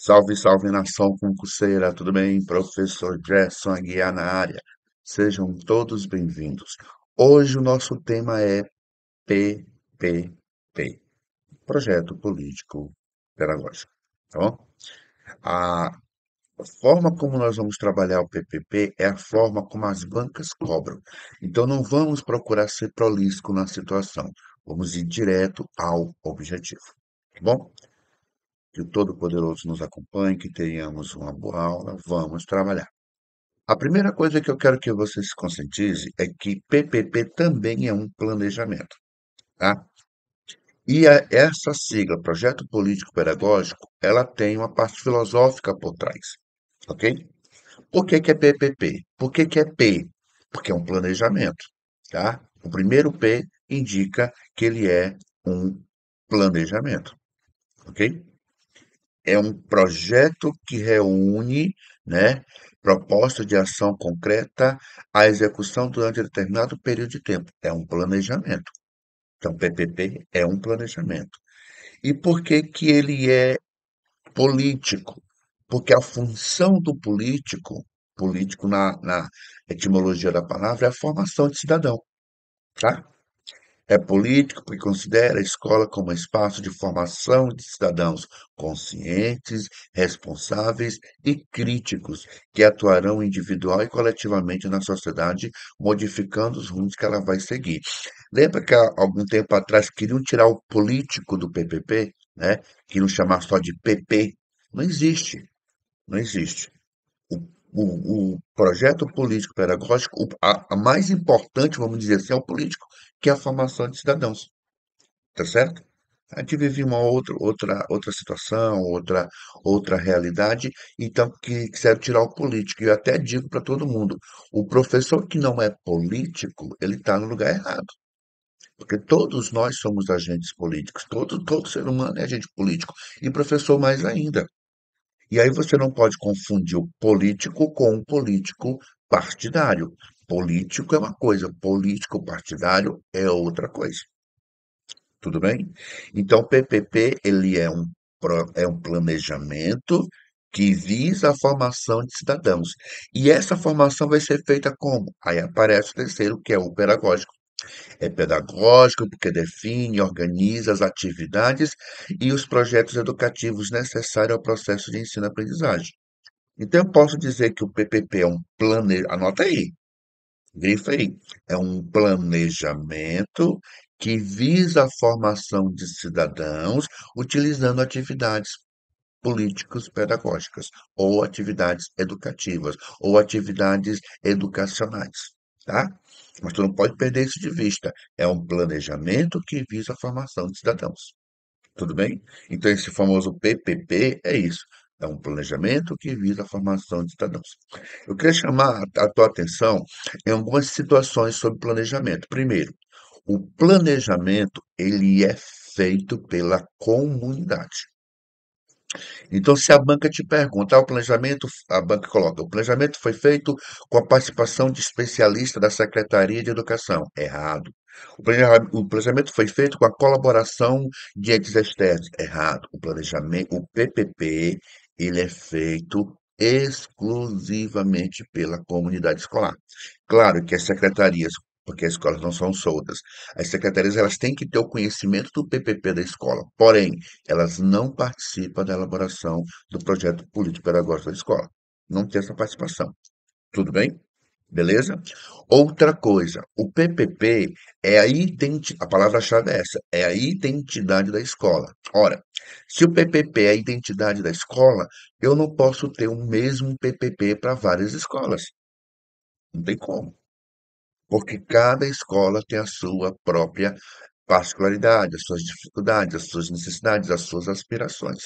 Salve, salve nação concurseira, tudo bem? Professor Gerson Aguiar na área. Sejam todos bem-vindos. Hoje o nosso tema é PPP, Projeto Político Pedagógico, tá bom? A forma como nós vamos trabalhar o PPP é a forma como as bancas cobram. Então não vamos procurar ser prolífico na situação, vamos ir direto ao objetivo, tá bom? Que o Todo-Poderoso nos acompanhe, que tenhamos uma boa aula, vamos trabalhar. A primeira coisa que eu quero que você se conscientize é que PPP também é um planejamento, tá? E essa sigla, Projeto Político Pedagógico, ela tem uma parte filosófica por trás, ok? Por que que é PPP? Por que que é P? Porque é um planejamento, tá? O primeiro P indica que ele é um planejamento, ok? É um projeto que reúne, né, proposta de ação concreta à execução durante determinado período de tempo. É um planejamento. Então, PPP é um planejamento. E por que que ele é político? Porque a função do político, político na etimologia da palavra, é a formação de cidadão, tá? É político porque considera a escola como espaço de formação de cidadãos conscientes, responsáveis e críticos, que atuarão individual e coletivamente na sociedade, modificando os rumos que ela vai seguir. Lembra que há algum tempo atrás queriam tirar o político do PPP, né? Queriam chamar só de PP? Não existe, não existe. O projeto político pedagógico, a mais importante, vamos dizer assim, é o político, que é a formação de cidadãos, tá certo? A gente vive uma outra situação, outra realidade, então que quiseram tirar o político. E eu até digo para todo mundo, o professor que não é político, ele está no lugar errado, porque todos nós somos agentes políticos, todo ser humano é agente político, e professor mais ainda. E aí você não pode confundir o político com o político partidário. Político é uma coisa, político partidário é outra coisa. Tudo bem? Então, o PPP ele é um planejamento que visa a formação de cidadãos. E essa formação vai ser feita como? Aí aparece o terceiro, que é o pedagógico. É pedagógico porque define, organiza as atividades e os projetos educativos necessários ao processo de ensino-aprendizagem. Então, eu posso dizer que o PPP é um planejamento, anota aí, grifa aí, é um planejamento que visa a formação de cidadãos utilizando atividades políticos pedagógicas, ou atividades educativas, ou atividades educacionais, tá? Mas tu não pode perder isso de vista. É um planejamento que visa a formação de cidadãos. Tudo bem? Então, esse famoso PPP é isso. É um planejamento que visa a formação de cidadãos. Eu queria chamar a tua atenção em algumas situações sobre planejamento. Primeiro, o planejamento ele é feito pela comunidade. Então, se a banca te pergunta, o planejamento, a banca coloca, o planejamento foi feito com a participação de especialistas da Secretaria de Educação. Errado. O planejamento foi feito com a colaboração de entes externos. Errado. O planejamento, o PPP, ele é feito exclusivamente pela comunidade escolar. Claro que as secretarias, porque as escolas não são soltas, as secretarias elas têm que ter o conhecimento do PPP da escola. Porém, elas não participam da elaboração do projeto político-pedagógico da escola. Não tem essa participação. Tudo bem? Beleza? Outra coisa, o PPP é a palavra-chave é essa, é a identidade da escola. Ora, se o PPP é a identidade da escola, eu não posso ter o mesmo PPP para várias escolas. Não tem como, porque cada escola tem a sua própria particularidade, as suas dificuldades, as suas necessidades, as suas aspirações,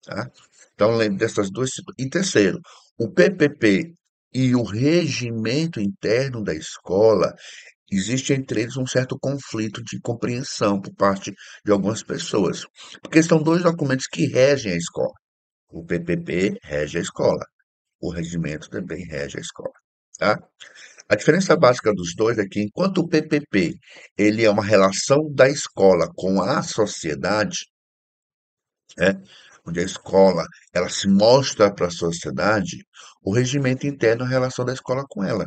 tá? Então, lembre dessas duas situações. E terceiro, o PPP e o regimento interno da escola, existe entre eles um certo conflito de compreensão por parte de algumas pessoas, porque são dois documentos que regem a escola. O PPP rege a escola, o regimento também rege a escola, tá? A diferença básica dos dois é que enquanto o PPP ele é uma relação da escola com a sociedade, né? onde a escola ela se mostra para a sociedade, o regimento interno, a relação da escola com ela.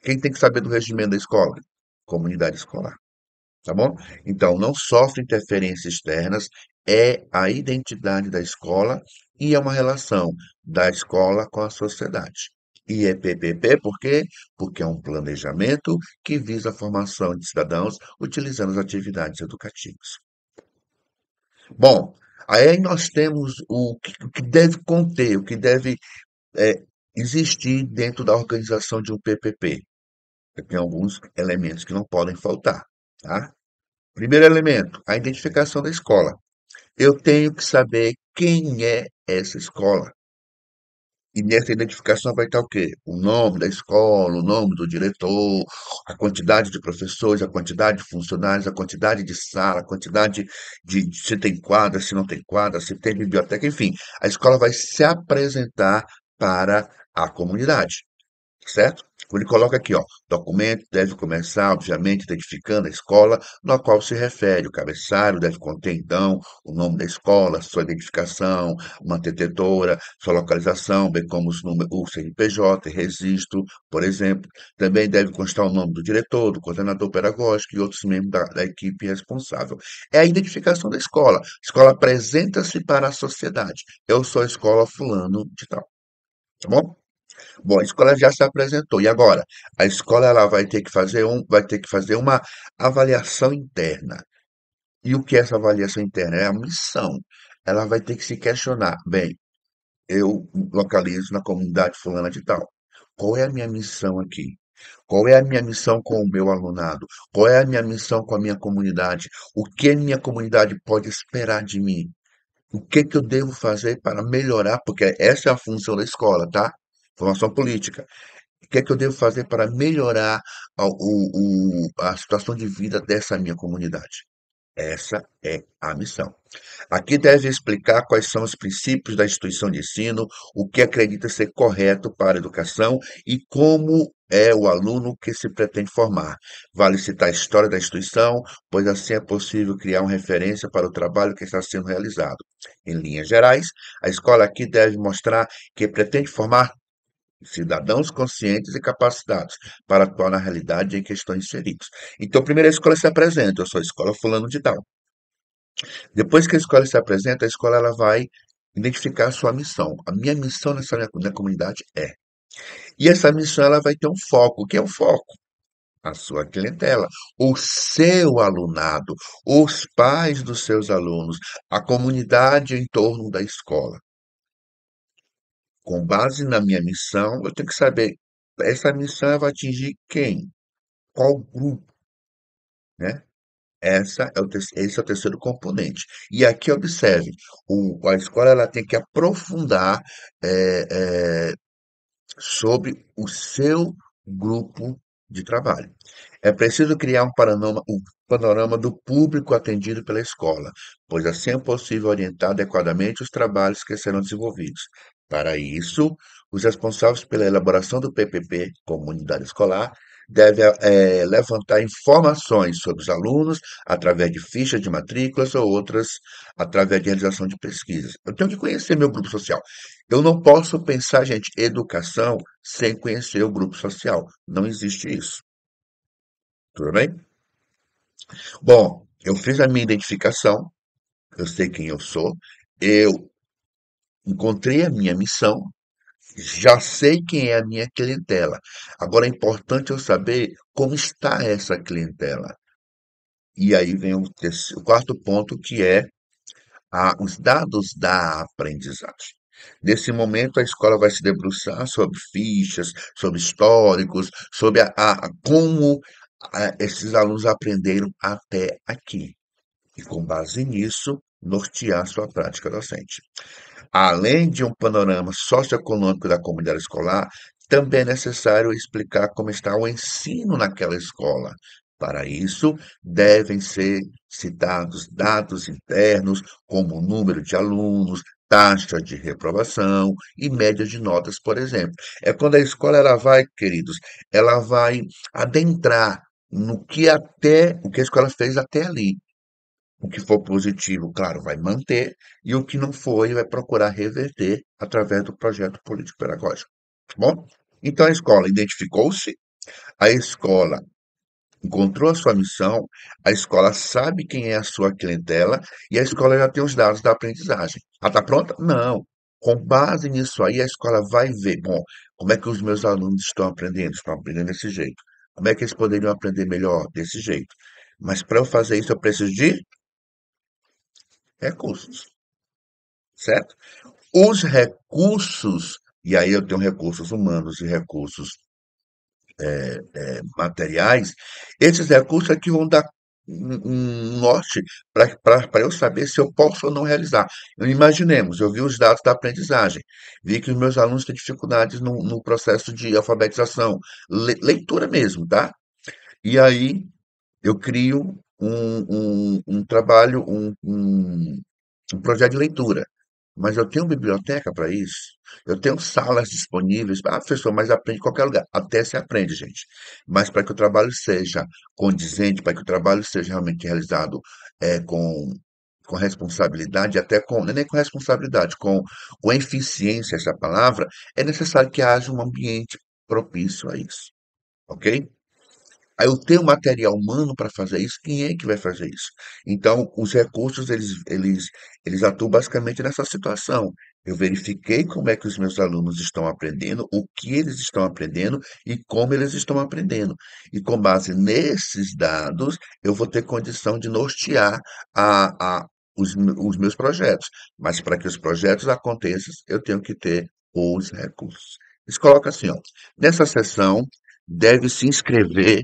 Quem tem que saber do regimento da escola? Comunidade escolar, tá bom? Então, não sofre interferências externas, é a identidade da escola e é uma relação da escola com a sociedade. E é PPP por quê? Porque é um planejamento que visa a formação de cidadãos utilizando as atividades educativas. Bom, aí nós temos o que deve conter, o que deve é, existir dentro da organização de um PPP. Tem alguns elementos que não podem faltar, tá? Primeiro elemento, a identificação da escola. Eu tenho que saber quem é essa escola. E nessa identificação vai estar o quê? O nome da escola, o nome do diretor, a quantidade de professores, a quantidade de funcionários, a quantidade de sala, a quantidade de se tem quadra, se não tem quadra, se tem biblioteca, enfim. A escola vai se apresentar para a comunidade. Certo? Ele coloca aqui, ó, documento deve começar, obviamente, identificando a escola na qual se refere. O cabeçalho deve conter, então, o nome da escola, sua identificação, uma mantenedora, sua localização, bem como os números, o CNPJ, registro, por exemplo. Também deve constar o nome do diretor, do coordenador pedagógico e outros membros da equipe responsável. É a identificação da escola. A escola apresenta-se para a sociedade. Eu sou a escola fulano de tal. Tá bom? Bom, a escola já se apresentou. E agora? A escola ela vai ter que fazer uma avaliação interna. E o que é essa avaliação interna? É a missão. Ela vai ter que se questionar. Bem, eu localizo na comunidade fulana de tal. Qual é a minha missão aqui? Qual é a minha missão com o meu alunado? Qual é a minha missão com a minha comunidade? O que a minha comunidade pode esperar de mim? O que que eu devo fazer para melhorar? Porque essa é a função da escola, tá? Formação política. O que é que eu devo fazer para melhorar a situação de vida dessa minha comunidade? Essa é a missão. Aqui deve explicar quais são os princípios da instituição de ensino, o que acredita ser correto para a educação e como é o aluno que se pretende formar. Vale citar a história da instituição, pois assim é possível criar uma referência para o trabalho que está sendo realizado. Em linhas gerais, a escola aqui deve mostrar que pretende formar cidadãos conscientes e capacitados para atuar na realidade em que estão inseridos. Então, primeiro a escola se apresenta, eu sou a escola fulano de tal. Depois que a escola se apresenta, a escola ela vai identificar a sua missão. A minha missão na comunidade é. E essa missão ela vai ter um foco. O que é o foco? A sua clientela, o seu alunado, os pais dos seus alunos, a comunidade em torno da escola. Com base na minha missão, eu tenho que saber, essa missão vai atingir quem? Qual grupo, né? Esse é o terceiro componente. E aqui observe, a escola ela tem que aprofundar eh, eh, sobre o seu grupo de trabalho. É preciso criar um panorama do público atendido pela escola, pois assim é possível orientar adequadamente os trabalhos que serão desenvolvidos. Para isso, os responsáveis pela elaboração do PPP, Comunidade Escolar, devem levantar informações sobre os alunos através de fichas de matrículas ou outras através de realização de pesquisas. Eu tenho que conhecer meu grupo social. Eu não posso pensar, gente, educação sem conhecer o grupo social. Não existe isso. Tudo bem? Bom, eu fiz a minha identificação, eu sei quem eu sou, eu encontrei a minha missão, já sei quem é a minha clientela. Agora é importante eu saber como está essa clientela. E aí vem o quarto ponto, que é os dados da aprendizagem. Nesse momento, a escola vai se debruçar sobre fichas, sobre históricos, sobre como esses alunos aprenderam até aqui. E, com base nisso, nortear sua prática docente. Além de um panorama socioeconômico da comunidade escolar, também é necessário explicar como está o ensino naquela escola. Para isso, devem ser citados dados internos, como o número de alunos, taxa de reprovação e média de notas, por exemplo. É quando a escola ela vai, queridos, ela vai adentrar no que até o que a escola fez até ali. O que for positivo, claro, vai manter, e o que não foi, vai procurar reverter através do projeto político-pedagógico. Tá bom? Então a escola identificou-se, a escola encontrou a sua missão, a escola sabe quem é a sua clientela e a escola já tem os dados da aprendizagem. Ah, está pronta? Não. Com base nisso aí, a escola vai ver, bom, como é que os meus alunos estão aprendendo? Estão aprendendo desse jeito. Como é que eles poderiam aprender melhor? Desse jeito. Mas para eu fazer isso, eu preciso de recursos, certo? Os recursos, e aí eu tenho recursos humanos e recursos materiais, esses recursos é que vão dar um norte para eu saber se eu posso ou não realizar. Imaginemos, eu vi os dados da aprendizagem, vi que os meus alunos têm dificuldades no processo de alfabetização, leitura mesmo, tá? E aí eu crio um trabalho, um projeto de leitura. Mas eu tenho biblioteca para isso. Eu tenho salas disponíveis. Ah, professor, mas aprende em qualquer lugar. Até se aprende, gente. Mas para que o trabalho seja condizente, para que o trabalho seja realmente realizado com responsabilidade, até com, não é nem com responsabilidade, com eficiência, essa palavra, é necessário que haja um ambiente propício a isso. Ok? Aí eu tenho material humano para fazer isso, quem é que vai fazer isso? Então, os recursos, eles atuam basicamente nessa situação. Eu verifiquei como é que os meus alunos estão aprendendo, o que eles estão aprendendo e como eles estão aprendendo. E com base nesses dados, eu vou ter condição de nortear os meus projetos. Mas para que os projetos aconteçam, eu tenho que ter os recursos. Eles colocam assim, ó, nessa sessão, deve se inscrever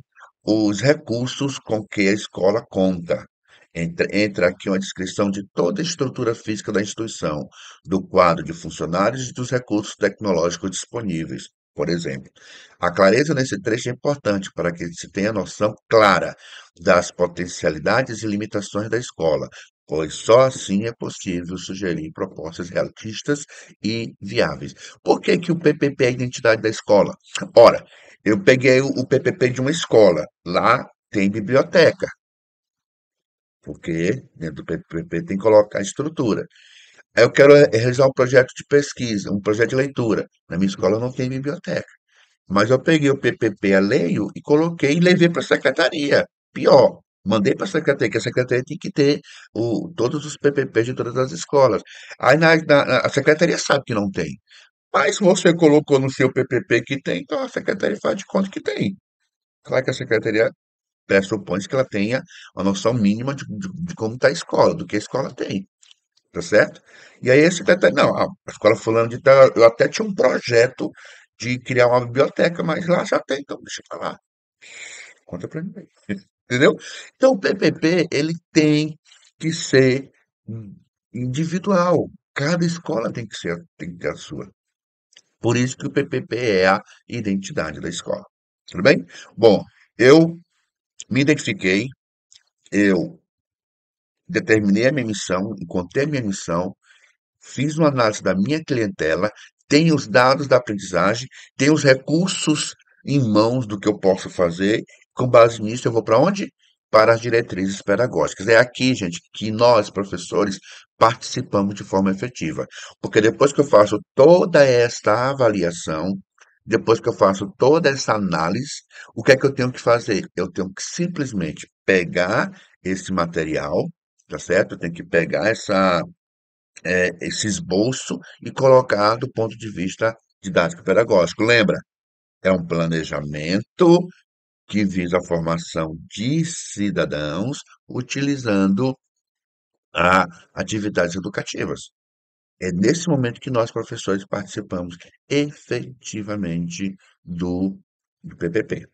os recursos com que a escola conta. Entra aqui uma descrição de toda a estrutura física da instituição, do quadro de funcionários e dos recursos tecnológicos disponíveis. Por exemplo, a clareza nesse trecho é importante para que se tenha noção clara das potencialidades e limitações da escola, pois só assim é possível sugerir propostas realistas e viáveis. Por que que o PPP é a identidade da escola? Ora, eu peguei o PPP de uma escola. Lá tem biblioteca, porque dentro do PPP tem que colocar a estrutura. Aí eu quero realizar um projeto de pesquisa, um projeto de leitura. Na minha escola não tem biblioteca. Mas eu peguei o PPP alheio e coloquei e levei para a secretaria. Pior, mandei para a secretaria, que a secretaria tem que ter todos os PPPs de todas as escolas. Aí a secretaria sabe que não tem. Mas você colocou no seu PPP que tem, então a secretaria faz de conta que tem. Claro que a secretaria pressupõe que ela tenha uma noção mínima de como está a escola, do que a escola tem, tá certo? E aí a secretaria, não, a escola fulano de tal, eu até tinha um projeto de criar uma biblioteca, mas lá já tem, então deixa pra lá, conta pra mim, entendeu? Então o PPP, ele tem que ser individual, cada escola tem que ter a sua. Por isso que o PPP é a identidade da escola, tudo bem? Bom, eu me identifiquei, eu determinei a minha missão, encontrei a minha missão, fiz uma análise da minha clientela, tenho os dados da aprendizagem, tenho os recursos em mãos do que eu posso fazer. Com base nisso, eu vou para onde? Para as diretrizes pedagógicas. É aqui, gente, que nós, professores, participamos de forma efetiva. Porque depois que eu faço toda esta avaliação, depois que eu faço toda essa análise, o que é que eu tenho que fazer? Eu tenho que simplesmente pegar esse material, tá certo? Eu tenho que pegar esse esboço e colocar do ponto de vista didático-pedagógico. Lembra? É um planejamento que visa a formação de cidadãos utilizando atividades educativas. É nesse momento que nós, professores, participamos efetivamente do PPP.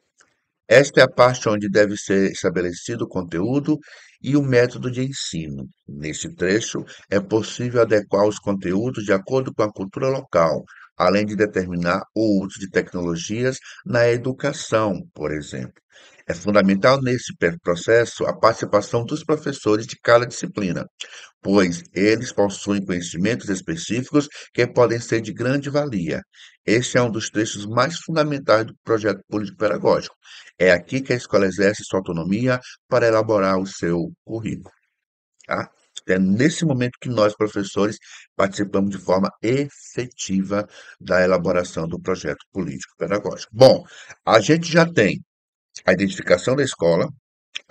Esta é a parte onde deve ser estabelecido o conteúdo e o método de ensino. Neste trecho, é possível adequar os conteúdos de acordo com a cultura local, além de determinar o uso de tecnologias na educação, por exemplo. É fundamental nesse processo a participação dos professores de cada disciplina, pois eles possuem conhecimentos específicos que podem ser de grande valia. Este é um dos trechos mais fundamentais do projeto político-pedagógico. É aqui que a escola exerce sua autonomia para elaborar o seu currículo. tá? É nesse momento que nós, professores, participamos de forma efetiva da elaboração do projeto político-pedagógico. Bom, a gente já tem a identificação da escola,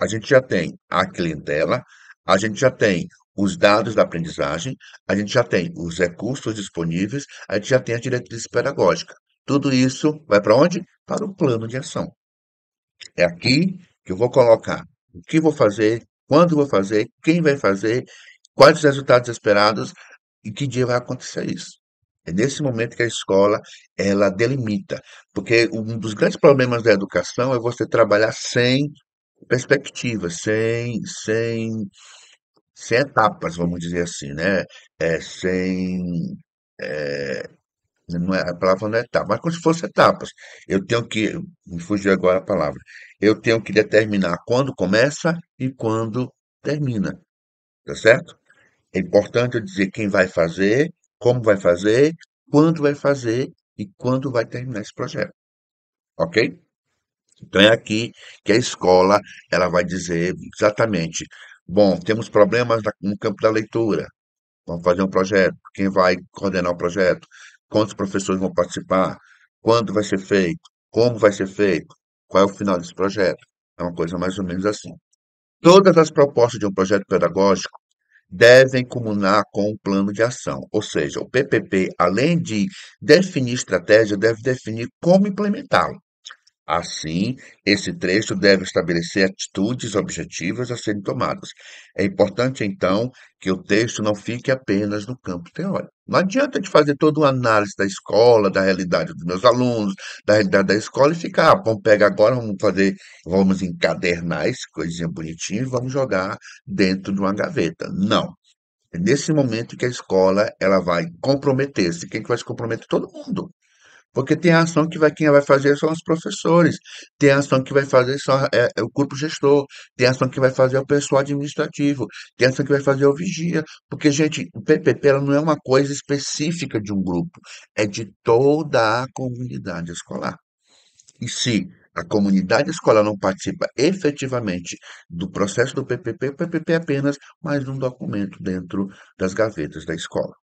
a gente já tem a clientela, a gente já tem os dados da aprendizagem, a gente já tem os recursos disponíveis, a gente já tem as diretrizes pedagógicas. Tudo isso vai para onde? Para o plano de ação. É aqui que eu vou colocar o que vou fazer, quando vou fazer, quem vai fazer, quais os resultados esperados e que dia vai acontecer isso. É nesse momento que a escola ela delimita, porque um dos grandes problemas da educação é você trabalhar sem perspectiva, sem etapas, vamos dizer assim, né? Sem não é, a palavra não é etapa, mas como se fosse etapas. Eu tenho que, me fugiu agora a palavra, eu tenho que determinar quando começa e quando termina, tá certo? É importante eu dizer quem vai fazer, como vai fazer, quando vai fazer e quando vai terminar esse projeto, ok? Então é aqui que a escola ela vai dizer exatamente, bom, temos problemas no campo da leitura, vamos fazer um projeto. Quem vai coordenar o projeto? Quantos professores vão participar? Quando vai ser feito? Como vai ser feito? Qual é o final desse projeto? É uma coisa mais ou menos assim. Todas as propostas de um projeto pedagógico devem combinar com um plano de ação. Ou seja, o PPP, além de definir estratégia, deve definir como implementá-lo. Assim, esse trecho deve estabelecer atitudes objetivas a serem tomadas. É importante, então, que o texto não fique apenas no campo teórico. Não adianta de fazer toda uma análise da escola, da realidade dos meus alunos, da realidade da escola e ficar, vamos pegar agora, vamos fazer, vamos encadernar esse coisinha bonitinho e vamos jogar dentro de uma gaveta. Não. É nesse momento que a escola ela vai comprometer-se. Quem que vai se comprometer? Todo mundo. Porque tem a ação que vai, quem vai fazer são os professores, tem a ação que vai fazer é o grupo gestor, tem a ação que vai fazer o pessoal administrativo, tem a ação que vai fazer o vigia. Porque, gente, o PPP ela não é uma coisa específica de um grupo, é de toda a comunidade escolar. E se a comunidade escolar não participa efetivamente do processo do PPP, o PPP é apenas mais um documento dentro das gavetas da escola.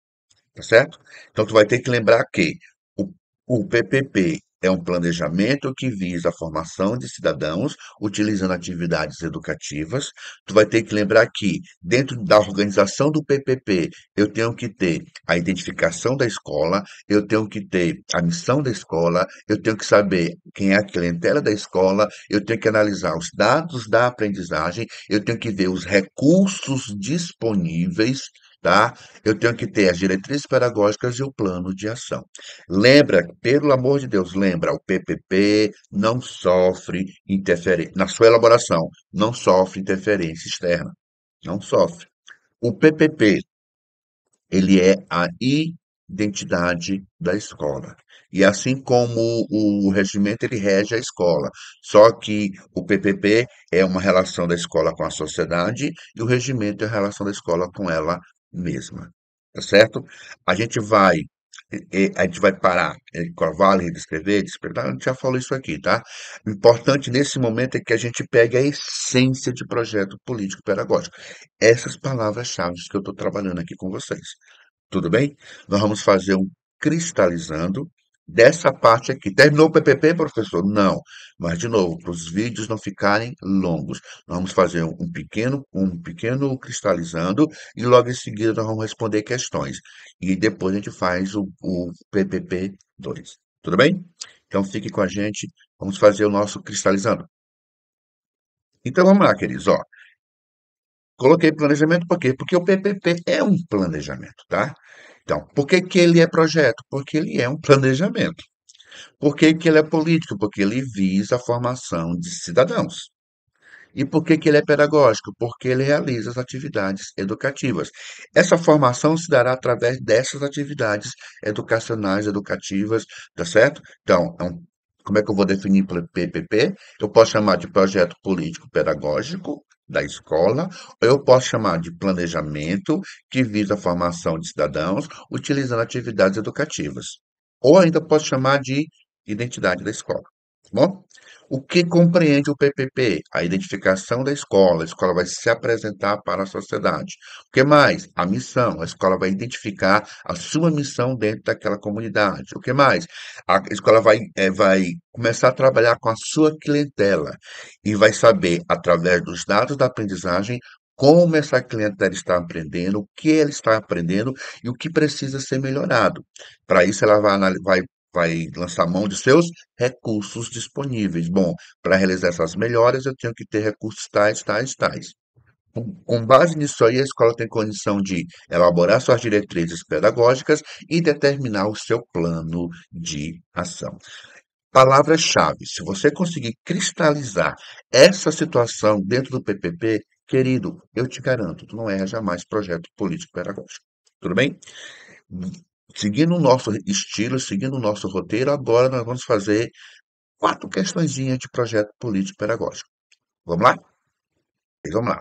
Tá certo? Então, tu vai ter que lembrar que o, o PPP é um planejamento que visa a formação de cidadãos utilizando atividades educativas. Tu vai ter que lembrar que, dentro da organização do PPP, eu tenho que ter a identificação da escola, eu tenho que ter a missão da escola, eu tenho que saber quem é a clientela da escola, eu tenho que analisar os dados da aprendizagem, eu tenho que ver os recursos disponíveis, tá? Eu tenho que ter as diretrizes pedagógicas e o plano de ação. Lembra, pelo amor de Deus, lembra, o PPP não sofre interferência, na sua elaboração, não sofre interferência externa, não sofre. O PPP, ele é a identidade da escola. E assim como o regimento, ele rege a escola. Só que o PPP é uma relação da escola com a sociedade e o regimento é a relação da escola com ela mesma. Tá certo? A gente vai, a gente vai parar com a Vale de escrever, despertar, a gente já falou isso aqui, tá? O importante nesse momento é que a gente pegue a essência de projeto político pedagógico. Essas palavras-chave que eu estou trabalhando aqui com vocês. Tudo bem? Nós vamos fazer um cristalizando dessa parte aqui. Terminou o PPP, professor? Não. Mas, de novo, para os vídeos não ficarem longos, nós vamos fazer um pequeno cristalizando e logo em seguida nós vamos responder questões. E depois a gente faz o PPP 2. Tudo bem? Então fique com a gente. Vamos fazer o nosso cristalizando. Então vamos lá, queridos. Ó, coloquei planejamento por quê? Porque o PPP é um planejamento, tá? Então, por que que ele é projeto? Porque ele é um planejamento. Por que que ele é político? Porque ele visa a formação de cidadãos. E por que que ele é pedagógico? Porque ele realiza as atividades educativas. Essa formação se dará através dessas atividades educacionais, educativas, tá certo? Então, como é que eu vou definir PPP? Eu posso chamar de projeto político pedagógico da escola, ou eu posso chamar de planejamento que visa a formação de cidadãos utilizando atividades educativas. Ou ainda posso chamar de identidade da escola, tá bom? O que compreende o PPP? A identificação da escola. A escola vai se apresentar para a sociedade. O que mais? A missão. A escola vai identificar a sua missão dentro daquela comunidade. O que mais? A escola vai começar a trabalhar com a sua clientela e vai saber, através dos dados da aprendizagem, como essa clientela está aprendendo, o que ela está aprendendo e o que precisa ser melhorado. Para isso, ela vai lançar mão de seus recursos disponíveis. Bom, para realizar essas melhoras, eu tenho que ter recursos tais, tais, tais. Com base nisso aí, a escola tem condição de elaborar suas diretrizes pedagógicas e determinar o seu plano de ação. Palavra-chave: se você conseguir cristalizar essa situação dentro do PPP, querido, eu te garanto, tu não erra jamais projeto político-pedagógico. Tudo bem? Seguindo o nosso estilo, seguindo o nosso roteiro, agora nós vamos fazer 4 questõezinhas de projeto político-pedagógico. Vamos lá? Vamos lá.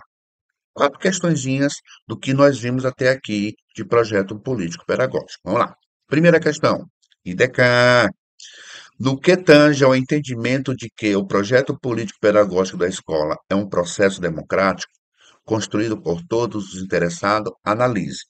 4 questõezinhas do que nós vimos até aqui de projeto político-pedagógico. Vamos lá. Primeira questão. IDK. No que tange ao entendimento de que o projeto político-pedagógico da escola é um processo democrático, construído por todos os interessados, analise.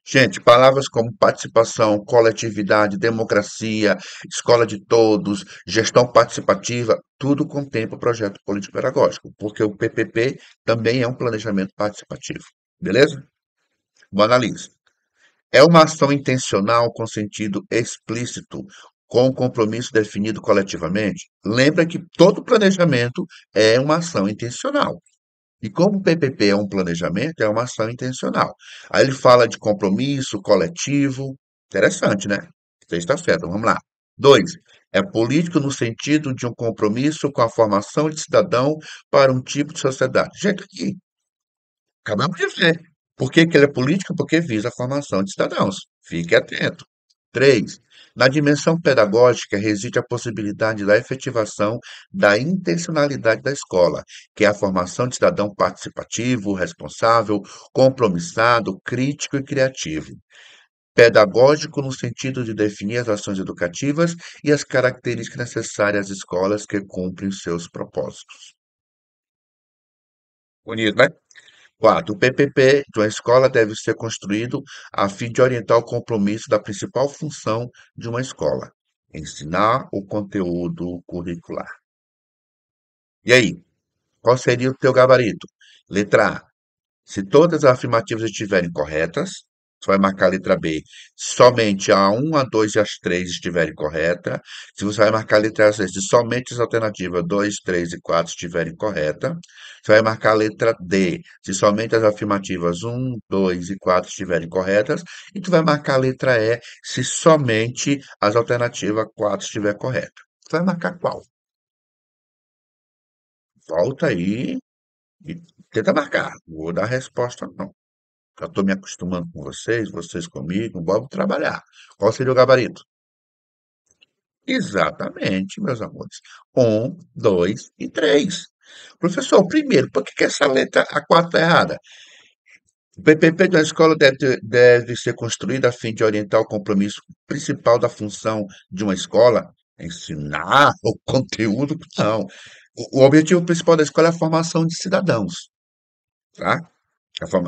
Gente, palavras como participação, coletividade, democracia, escola de todos, gestão participativa, tudo contempla o projeto político-pedagógico, porque o PPP também é um planejamento participativo. Beleza? Boa análise. É uma ação intencional com sentido explícito, com um compromisso definido coletivamente? Lembra que todo planejamento é uma ação intencional. E como o PPP é um planejamento, é uma ação intencional. Aí ele fala de compromisso coletivo. Interessante, né? Você está certo, vamos lá. Dois, é político no sentido de um compromisso com a formação de cidadão para um tipo de sociedade. Gente, aqui, acabamos de ver. Por que que ele é político? Porque visa a formação de cidadãos. Fique atento. 3. Na dimensão pedagógica reside a possibilidade da efetivação da intencionalidade da escola, que é a formação de cidadão participativo, responsável, compromissado, crítico e criativo. Pedagógico no sentido de definir as ações educativas e as características necessárias às escolas que cumprem os seus propósitos. Bonito, né? 4. O PPP de uma escola deve ser construído a fim de orientar o compromisso da principal função de uma escola: ensinar o conteúdo curricular. E aí, qual seria o teu gabarito? Letra A. Se todas as afirmativas estiverem corretas, você vai marcar a letra B. Somente a 1, a 2 e as 3 estiverem corretas. Se você vai marcar a letra C, se somente as alternativas 2, 3 e 4 estiverem corretas. Você vai marcar a letra D. Se somente as afirmativas 1, 2 e 4 estiverem corretas. E tu vai marcar a letra E, se somente as alternativas 4 estiver correta. Tu vai marcar qual? Volta aí e tenta marcar. Vou dar a resposta, não. Já estou me acostumando com vocês, vocês comigo, vamos trabalhar. Qual seria o gabarito? Exatamente, meus amores. Um, dois e três. Professor, primeiro, por que que essa letra A4 está errada? O PPP de uma escola deve ser construído a fim de orientar o compromisso principal da função de uma escola. Ensinar o conteúdo, não. O objetivo principal da escola é a formação de cidadãos, tá?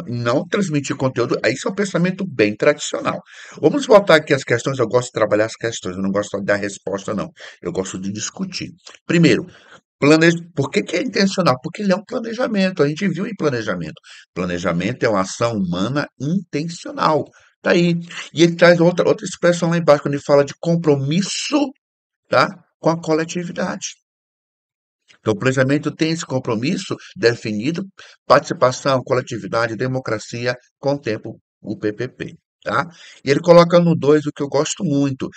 Não transmitir conteúdo, aí isso é um pensamento bem tradicional. Vamos voltar aqui às questões. Eu gosto de trabalhar as questões, eu não gosto só de dar resposta, não. Eu gosto de discutir. Primeiro, por que que é intencional? Porque ele é um planejamento. A gente viu em planejamento. Planejamento é uma ação humana intencional. Tá aí. E ele traz outra expressão lá embaixo, quando ele fala de compromisso, tá? Com a coletividade. Então, o planejamento tem esse compromisso definido, participação, coletividade, democracia, contempla o PPP, tá? E ele coloca no 2 o que eu gosto muito,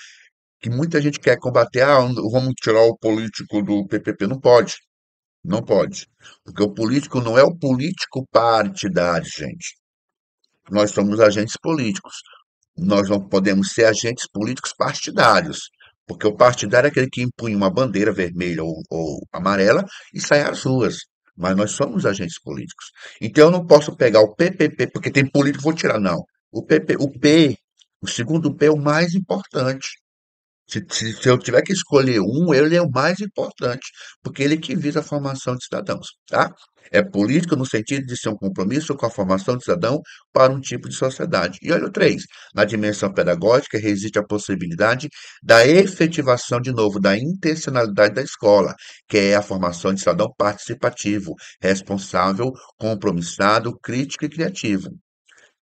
que muita gente quer combater, vamos tirar o político do PPP. Não pode, não pode. Porque o político não é o político partidário, gente. Nós somos agentes políticos. Nós não podemos ser agentes políticos partidários, porque o partidário é aquele que impunha uma bandeira vermelha ou amarela e sai às ruas. Mas nós somos agentes políticos. Então eu não posso pegar o PPP, porque tem político, vou tirar, não. O PP, o P, o segundo P é o mais importante. Se eu tiver que escolher um, ele é o mais importante, porque ele que visa a formação de cidadãos, tá? É político no sentido de ser um compromisso com a formação de cidadão para um tipo de sociedade. E olha o 3, na dimensão pedagógica reside a possibilidade da efetivação, de novo, da intencionalidade da escola, que é a formação de cidadão participativo, responsável, compromissado, crítico e criativo.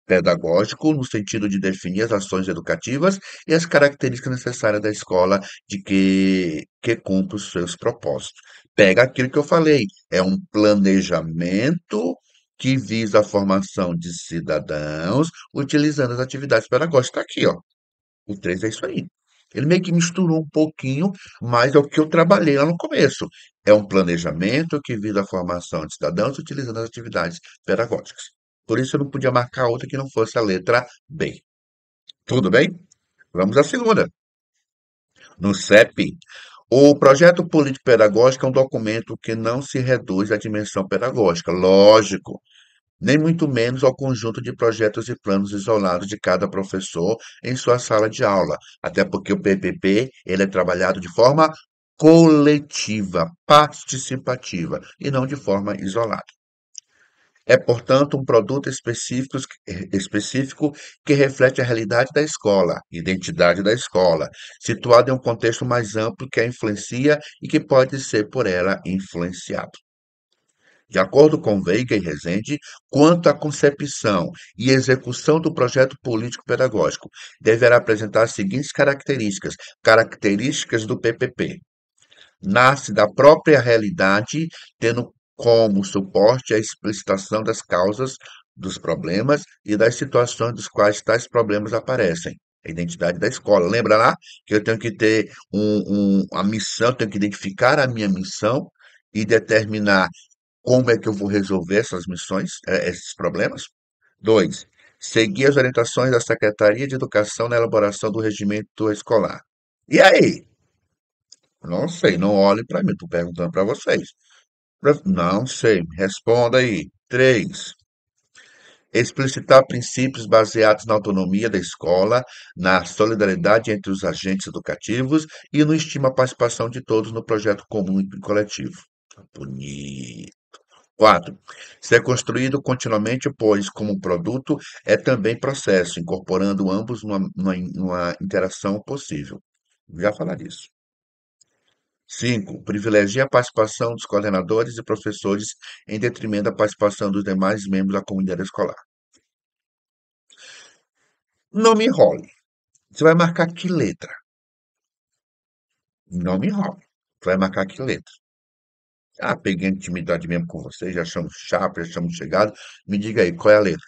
Pedagógico, no sentido de definir as ações educativas e as características necessárias da escola que cumpre os seus propósitos. Pega aquilo que eu falei, é um planejamento que visa a formação de cidadãos utilizando as atividades pedagógicas. Está aqui, ó. O 3 é isso aí. Ele meio que misturou um pouquinho, mas é o que eu trabalhei lá no começo. É um planejamento que visa a formação de cidadãos utilizando as atividades pedagógicas. Por isso eu não podia marcar outra que não fosse a letra B. Tudo bem? Vamos à segunda. No CEP, o projeto político pedagógico é um documento que não se reduz à dimensão pedagógica, lógico, nem muito menos ao conjunto de projetos e planos isolados de cada professor em sua sala de aula, até porque o PPP ele é trabalhado de forma coletiva, participativa e não de forma isolada. É, portanto, um produto específico que reflete a realidade da escola, identidade da escola, situado em um contexto mais amplo que a influencia e que pode ser por ela influenciado. De acordo com Veiga e Rezende, quanto à concepção e execução do projeto político-pedagógico, deverá apresentar as seguintes características do PPP. Nasce da própria realidade, tendo como suporte a explicitação das causas dos problemas e das situações dos quais tais problemas aparecem. A identidade da escola. Lembra lá que eu tenho que ter a missão, tenho que identificar a minha missão e determinar como é que eu vou resolver essas missões, esses problemas? 2. Seguir as orientações da Secretaria de Educação na elaboração do regimento escolar. E aí? Não sei, não olhem para mim, estou perguntando para vocês. Não sei, responda aí. 3. Explicitar princípios baseados na autonomia da escola, na solidariedade entre os agentes educativos e no estímulo à participação de todos no projeto comum e coletivo. Bonito. 4. Ser construído continuamente, pois, como produto, é também processo, incorporando ambos numa interação possível. Já falar disso. 5. Privilegia a participação dos coordenadores e professores em detrimento da participação dos demais membros da comunidade escolar. Não me enrole. Você vai marcar que letra? Não me enrole. Você vai marcar que letra? Ah, peguei intimidade mesmo com você, já achamos chato, já achamos chegado. Me diga aí, qual é a letra?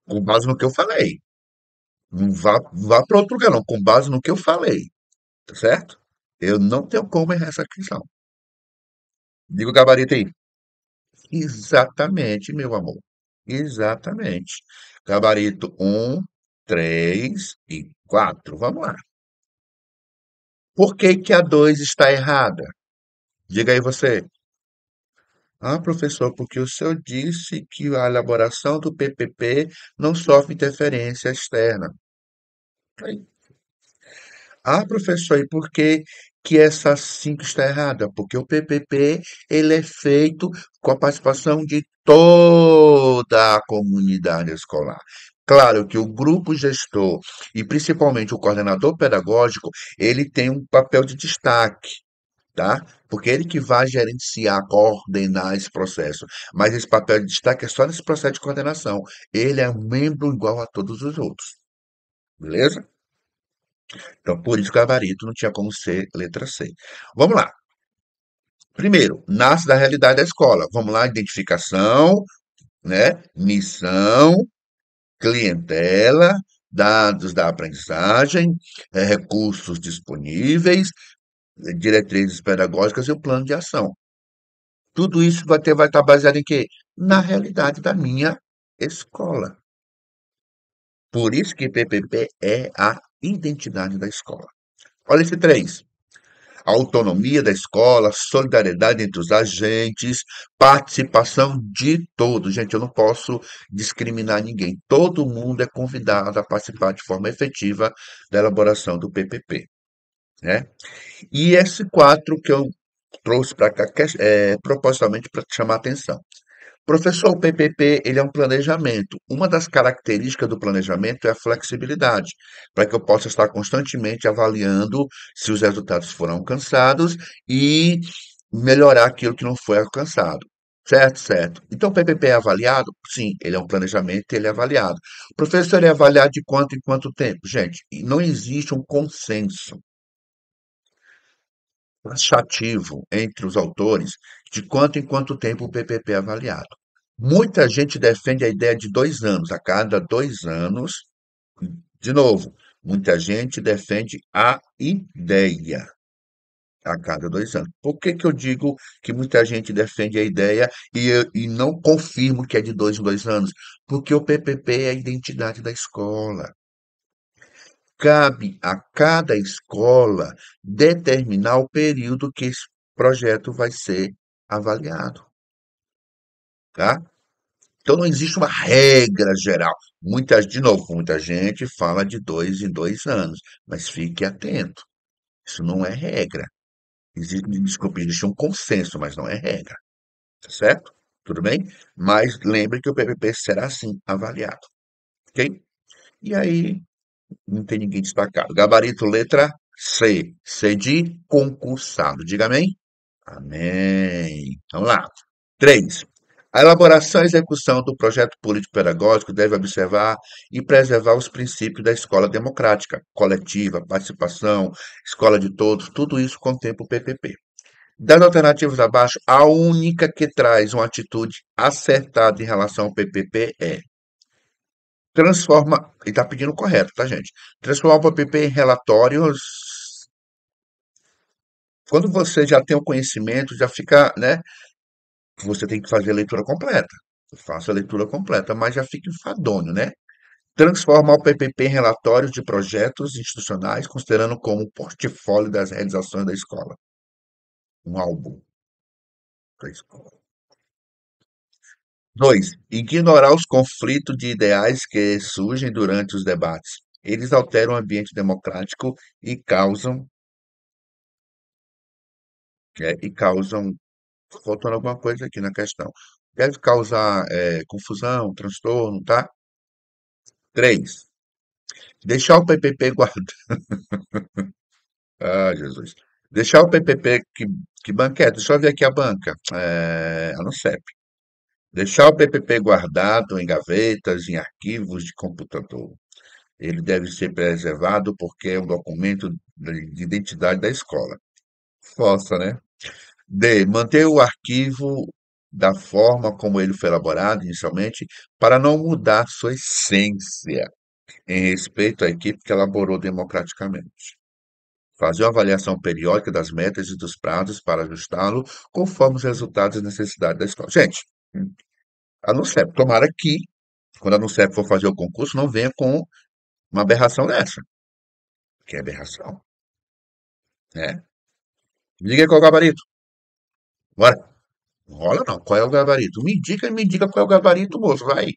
Com base no que eu falei. Não vá para outro lugar, não. Com base no que eu falei. Tá certo? Eu não tenho como errar essa questão. Diga o gabarito aí. Exatamente, meu amor. Exatamente. Gabarito um, 3 e 4. Vamos lá. Por que que a 2 está errada? Diga aí você. Ah, professor, porque o senhor disse que a elaboração do PPP não sofre interferência externa. Ah, professor, e por que que essa 5 está errada? Porque o PPP ele é feito com a participação de toda a comunidade escolar. Claro que o grupo gestor e principalmente o coordenador pedagógico, ele tem um papel de destaque, tá? Porque ele que vai gerenciar, coordenar esse processo. Mas esse papel de destaque é só nesse processo de coordenação. Ele é um membro igual a todos os outros. Beleza? Então, por isso, gabarito não tinha como ser letra C. Vamos lá. Primeiro, nasce da realidade da escola. Vamos lá, identificação, né? Missão, clientela, dados da aprendizagem, recursos disponíveis, diretrizes pedagógicas e o plano de ação. Tudo isso vai estar baseado em quê? Na realidade da minha escola. Por isso que PPP é a identidade da escola. Olha esse 3. A autonomia da escola, solidariedade entre os agentes, participação de todos. Gente, eu não posso discriminar ninguém. Todo mundo é convidado a participar de forma efetiva da elaboração do PPP, né? E esse quatro que eu trouxe para cá, propositalmente para chamar a atenção. Professor, o PPP, ele é um planejamento. Uma das características do planejamento é a flexibilidade, para que eu possa estar constantemente avaliando se os resultados foram alcançados e melhorar aquilo que não foi alcançado. Certo, certo. Então, o PPP é avaliado? Sim, ele é um planejamento, ele é avaliado. Professor, ele é avaliado de quanto em quanto tempo? Gente, não existe um consenso taxativo entre os autores de quanto em quanto tempo o PPP é avaliado. Muita gente defende a ideia de 2 anos, a cada 2 anos, de novo, muita gente defende a ideia a cada 2 anos. Por que que eu digo que muita gente defende a ideia e não confirmo que é de 2 em 2 anos? Porque o PPP é a identidade da escola. Cabe a cada escola determinar o período que esse projeto vai ser avaliado, tá? Então não existe uma regra geral. De novo, muita gente fala de 2 em 2 anos, mas fique atento. Isso não é regra. Desculpe, existe um consenso, mas não é regra, tá certo? Tudo bem? Mas lembre que o PPP será sim avaliado, ok? E aí, não tem ninguém destacado. Gabarito letra C. C de concursado. Diga amém? Amém. Vamos lá. 3. A elaboração e execução do projeto político-pedagógico deve observar e preservar os princípios da escola democrática, coletiva, participação, escola de todos, tudo isso contempla o PPP. Das alternativas abaixo, a única que traz uma atitude acertada em relação ao PPP é transforma, e está pedindo correto, tá, gente? Transformar o PPP em relatórios. Quando você já tem o conhecimento, já fica, né? Você tem que fazer a leitura completa. Eu faço a leitura completa, mas já fica enfadonho, né? Transformar o PPP em relatórios de projetos institucionais, considerando como portfólio das realizações da escola. Um álbum da escola. 2. Ignorar os conflitos de ideais que surgem durante os debates. Eles alteram o ambiente democrático e causam faltando alguma coisa aqui na questão. Deve causar confusão, transtorno, tá? 3. Deixar o PPP guardado. Ah, Jesus. Deixar o PPP. Que banca é? Deixa eu ver aqui a banca. A NUCEP. Deixar o PPP guardado em gavetas, em arquivos de computador. Ele deve ser preservado porque é um documento de identidade da escola. Força, né? D. Manter o arquivo da forma como ele foi elaborado inicialmente, para não mudar sua essência, em respeito à equipe que elaborou democraticamente. Fazer uma avaliação periódica das metas e dos prazos para ajustá-lo conforme os resultados e necessidades da escola. Gente, a NUCEP, tomara que, quando a NUCEP for fazer o concurso, não venha com uma aberração dessa, que é aberração, né? Diga qual é o gabarito. Bora. Não rola não. Qual é o gabarito? Me diga qual é o gabarito, moço. Vai.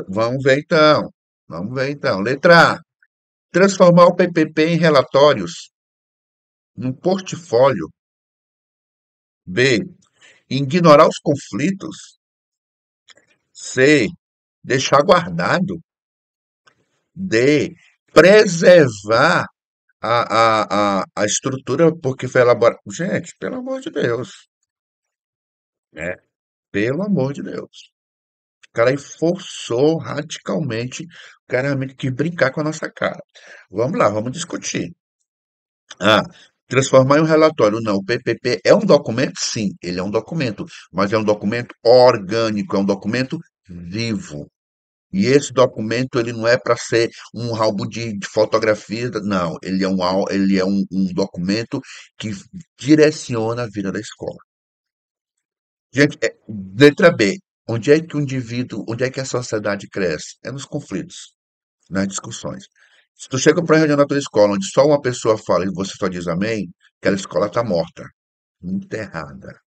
Vamos ver então. Vamos ver então. Letra A. Transformar o PPP em relatórios, num portfólio. B. Ignorar os conflitos. C. Deixar guardado. D. Preservar a estrutura porque foi elaborada. Gente, pelo amor de Deus. Né? Pelo amor de Deus. O cara aí forçou radicalmente o cara realmente quis brincar com a nossa cara. Vamos lá, vamos discutir. Ah, transformar em um relatório. Não, o PPP é um documento? Sim, ele é um documento, mas é um documento orgânico, é um documento vivo. E esse documento ele não é para ser um álbum de fotografia, não. Ele é um documento que direciona a vida da escola. Gente, letra B. Onde é que o indivíduo, onde é que a sociedade cresce? É nos conflitos, nas discussões. Se tu chega para uma reunião na tua escola onde só uma pessoa fala e você só diz amém, aquela escola está morta, enterrada,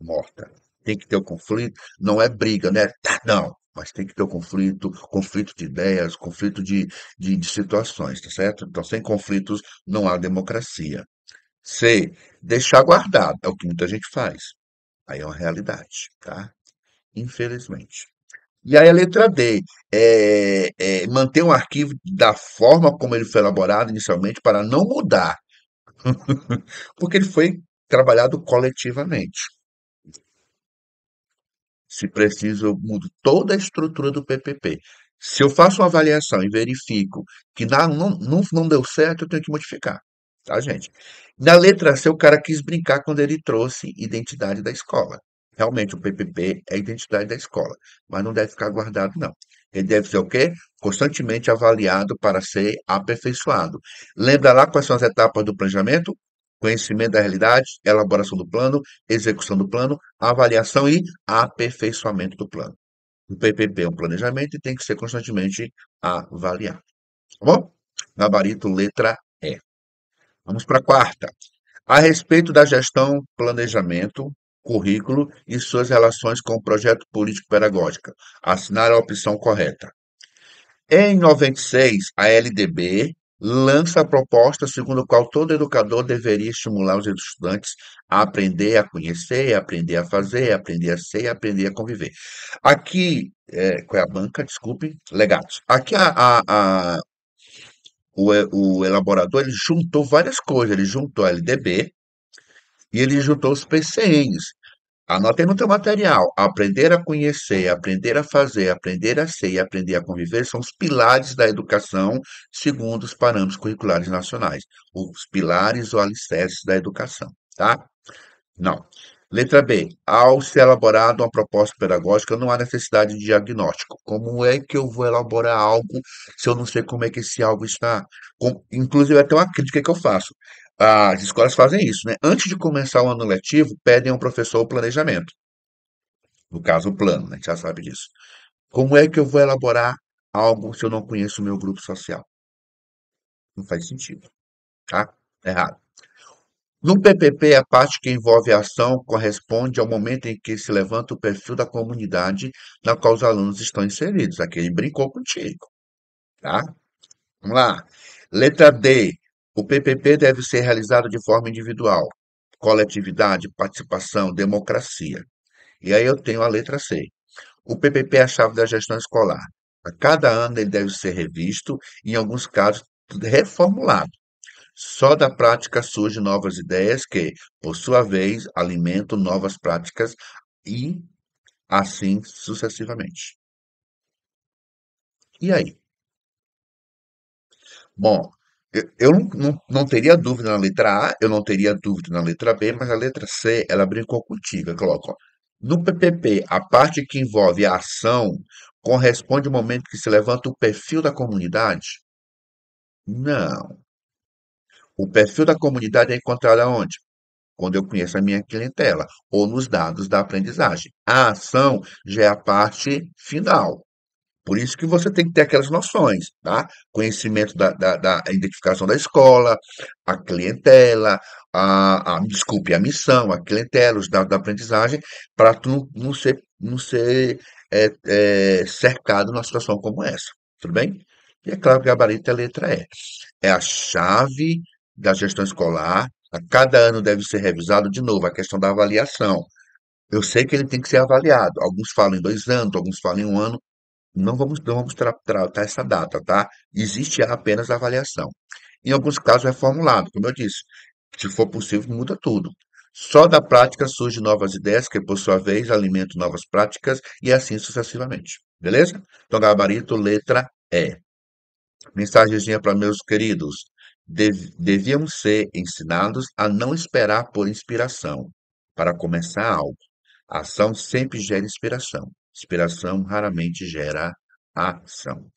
morta. Tem que ter o conflito, não é briga, né? Tá, não, mas tem que ter o conflito, conflito de ideias, conflito de situações, tá certo? Então, sem conflitos não há democracia. C, deixar guardado, é o que muita gente faz. Aí é uma realidade, tá? Infelizmente. E aí a letra D é manter um arquivo da forma como ele foi elaborado inicialmente para não mudar, porque ele foi trabalhado coletivamente. Se preciso, eu mudo toda a estrutura do PPP. Se eu faço uma avaliação e verifico que não deu certo, eu tenho que modificar. Tá, gente? Na letra C, o cara quis brincar quando ele trouxe identidade da escola. Realmente, o PPP é a identidade da escola, mas não deve ficar guardado, não. Ele deve ser o quê? Constantemente avaliado para ser aperfeiçoado. Lembra lá quais são as etapas do planejamento? Conhecimento da realidade, elaboração do plano, execução do plano, avaliação e aperfeiçoamento do plano. O PPP é um planejamento e tem que ser constantemente avaliado. Tá bom? Gabarito letra E. Vamos para a quarta. A respeito da gestão, planejamento, currículo e suas relações com o projeto político-pedagógico. Assinar a opção correta. Em 96, a LDB lança a proposta segundo a qual todo educador deveria estimular os estudantes a aprender a conhecer, a aprender a fazer, a aprender a ser, a aprender a conviver. Aqui, qual é a banca? Desculpe, legados. Aqui o elaborador ele juntou várias coisas. Ele juntou a LDB e ele juntou os PCNs. Anota aí no teu material. Aprender a conhecer, aprender a fazer, aprender a ser e aprender a conviver são os pilares da educação segundo os parâmetros curriculares nacionais. Os pilares ou alicerces da educação, tá? Não. Letra B. Ao ser elaborado uma proposta pedagógica, não há necessidade de diagnóstico. Como é que eu vou elaborar algo se eu não sei como é que esse algo está? Inclusive, até uma crítica que eu faço. As escolas fazem isso, né? Antes de começar o ano letivo, pedem ao professor o planejamento. No caso, o plano, né? A gente já sabe disso. Como é que eu vou elaborar algo se eu não conheço o meu grupo social? Não faz sentido, tá? Errado. No PPP, a parte que envolve a ação corresponde ao momento em que se levanta o perfil da comunidade na qual os alunos estão inseridos. Aqui ele brincou contigo, tá? Vamos lá. Letra D. O PPP deve ser realizado de forma individual. Coletividade, participação, democracia. E aí eu tenho a letra C. O PPP é a chave da gestão escolar. A cada ano ele deve ser revisto e, em alguns casos, reformulado. Só da prática surgem novas ideias que, por sua vez, alimentam novas práticas e assim sucessivamente. E aí? Bom, eu não teria dúvida na letra A, eu não teria dúvida na letra B, mas a letra C, ela brincou contigo. Ela coloca, ó, no PPP, a parte que envolve a ação corresponde ao momento que se levanta o perfil da comunidade? Não. O perfil da comunidade é encontrado aonde? Quando eu conheço a minha clientela, ou nos dados da aprendizagem. A ação já é a parte final. Por isso que você tem que ter aquelas noções, tá? Conhecimento da identificação da escola, a clientela, desculpe, a missão, a clientela, os dados da aprendizagem, para tu não ser cercado numa situação como essa. Tudo bem? E é claro que o gabarito é a letra E. É a chave da gestão escolar. A cada ano deve ser revisado de novo a questão da avaliação. Eu sei que ele tem que ser avaliado. Alguns falam em 2 anos, alguns falam em um ano. Não vamos tratar essa data, tá? Existe apenas a avaliação. Em alguns casos é formulado, como eu disse. Se for possível, muda tudo. Só da prática surgem novas ideias que, por sua vez, alimentam novas práticas e assim sucessivamente. Beleza? Então, gabarito, letra E. Mensagenzinha para meus queridos. Devíamos ser ensinados a não esperar por inspiração para começar algo. A ação sempre gera inspiração. Inspiração raramente gera ação.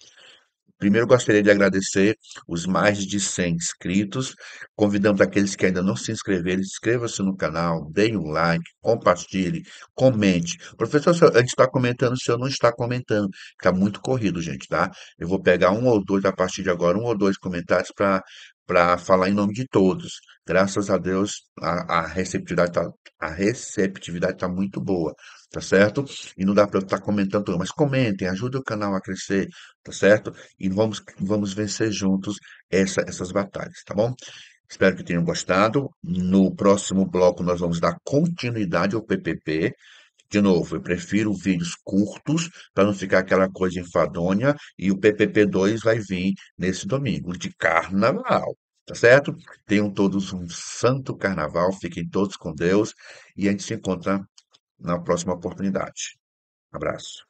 Primeiro, gostaria de agradecer os mais de 100 inscritos. Convidamos aqueles que ainda não se inscreveram, inscreva-se no canal, deem um like, compartilhe, comente. Professor, a gente está comentando, o senhor não está comentando. Está muito corrido, gente, tá? Eu vou pegar um ou dois, a partir de agora, um ou dois comentários para falar em nome de todos. Graças a Deus, a receptividade tá muito boa, tá certo? E não dá para eu estar comentando tudo, mas comentem, ajude o canal a crescer, tá certo? E vamos vencer juntos essas batalhas, tá bom? Espero que tenham gostado. No próximo bloco, nós vamos dar continuidade ao PPP. De novo, eu prefiro vídeos curtos para não ficar aquela coisa enfadonha. E o PPP 2 vai vir nesse domingo, de carnaval. Tá certo? Tenham todos um santo carnaval. Fiquem todos com Deus. E a gente se encontra na próxima oportunidade. Abraço.